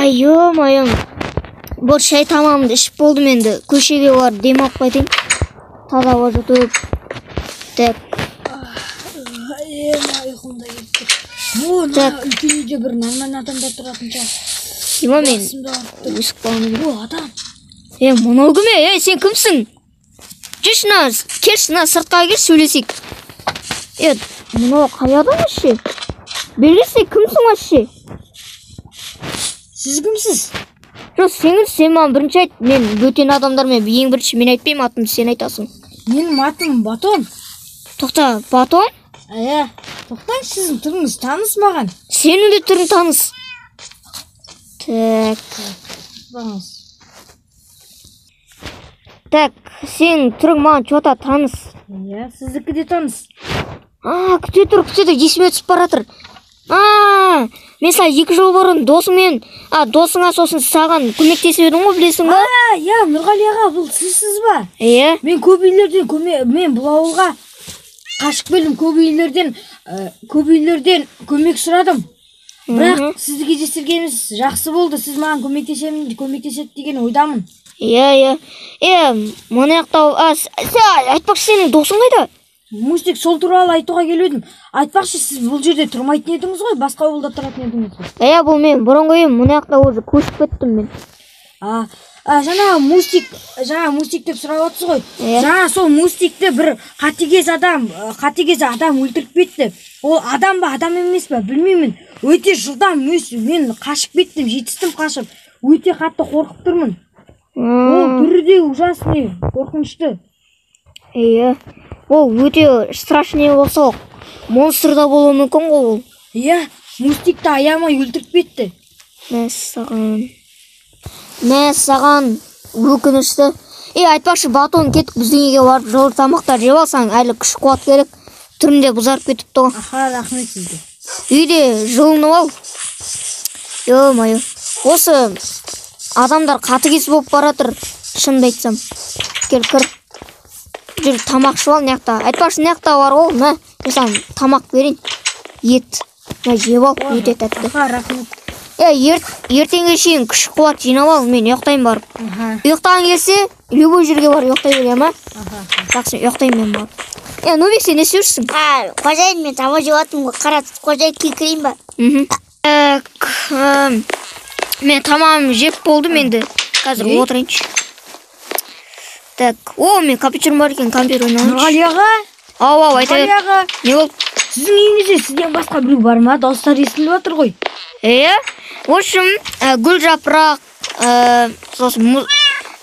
Ё-моё. Бор шай тамамды ішіп болдым енді. Көшеге барып дем алып қайтайын. Таза ауа жұтып. Так. Ұйқымда кетті. Үлкен үйде бір нормальный адамдар тұратын шығар. Има мен өсіп қалғаны. Адам. Мынау кім? Сен кімсің? Келші, сыртқа кел, сөйлесейік. Мынау қай адам ше? Белгілесе кімсің ше? Сіз кімсіз? Жоқ, сен маған бірінші айт. Мен бөтен адамдармен ең бірінші мен айтпаймын, атымды сен айтасың. Менің атым Батон. Тоқта, Батон? Тоқтаңыз, сіздің түріңіз таныс маған. Сенің де түрің таныс. Так, сен түрің маған чота таныс. Сіздікі де таныс. Күте тұр, есіме түсіп баратыр. Мен саған 2 жыл бұрын досыңа сосын саған көмектесіп едім ғой, білесің ба? Нұрғали аға, бұл сізсіз ба? Мен мен бұл ауылға қашып келдім, көп үйлерден көмек сұрадым. Бірақ сізді кездестіргеніміз жақсы болды, сіз маған көмектеседі деген ойдамын. Мұны айтпақшы, сенің досың қайда? Мустик, сол туралы айтуға келедім. Айтпақшы, сіз бұл жерде тұрмайтын едіңіз ғой, басқа ауылда тұратын едіңіз ғой. Бұл мен бұрынғы үйім, мұны өзі көшіп кеттім мен. Жаңа Мустик деп сұрап отырсыз ғой. Жаңа сол Мустикті бір қатыгез адам өлтіріп кетті. Ол адам ба, адам емес па, білмеймін. Өте жылдам мен қашып кеттім, жетістім қашып. Өте қатты қорқып тұрмын. Ол түрі де ужасный, қорқынышты. Ол өте страшный болса, монстр да болуы мүмкін ғой ол. Мустикті аямай өлтіріп кетті. Мә саған өкінішті. Айтпақшы, Батон, кеттік біздің үйге барып жылы тамақтар жеп алсаң, әлі күш қуат керек. Түрінде бұзарып кетіпті ғой. Рахмет сізге. Үйде жылынып ал. Ё-моё. Осы адамдар қатыгез болып баратыр, шынымды айтсам. Кел, кір. Жүр, тамақ ішіп ал, неқта. Айтпақшы, неқта бар ғой, мен саған тамақ берейін. Ет. Жеп ал, өте тәтті. Рахмет. Ертеңге шейін күш қуат жинап ал, мен ұйықтайын барып. Ұйықтаған келсе, любой жерге бар, ұйықтай берем, Жақсы, ұйықтайын мен барып. Нубик, сен не істеушісің? Қожайын, мен тамақ жеп жатырмын ғой, қара, қожайын кірейін ба? Мен тамағым жеп болдым енді. Қазір отырайыншы. Так, мен компьютерім бар екен, компьютер ойнайыншы. Нұрғали аға? Айта бер. Не болды? Сіздің үйіңізде сізден басқа біреу бар ма? Дауыстар естіліп жатыр ғой. В общем,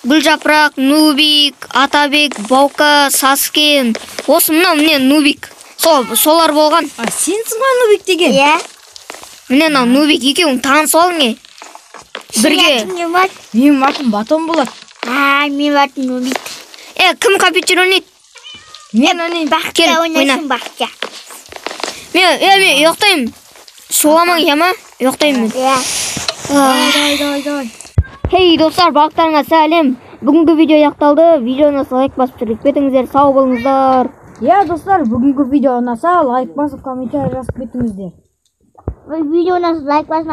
Гүлжапырақ, Нубик, Атабек, Баука, Саскен. Осы міне Нубик. Солар болған. Сенсің ба Нубик деген? Міне Нубик екеуің таныс олың. Бірге. Менің атым Батон болады. Менің атым Нубик. Кім компьютер ойнайды? Мен ойнайын. Бақытша ойнайсың, бақытша. Мен ұйықтаймын. Соламаң, ұйықтаймын мен. Давай. Хей, достар, бақтарыңа сәлем. Бүгінгі видео аяқталды. Видеоны лайк басып жүріп кетіңіздер, сау болыңыздар. Достар, бүгінгі видео ұнаса, лайк басып, комментарий жазып кетіңіздер. Видеоны лайк басып,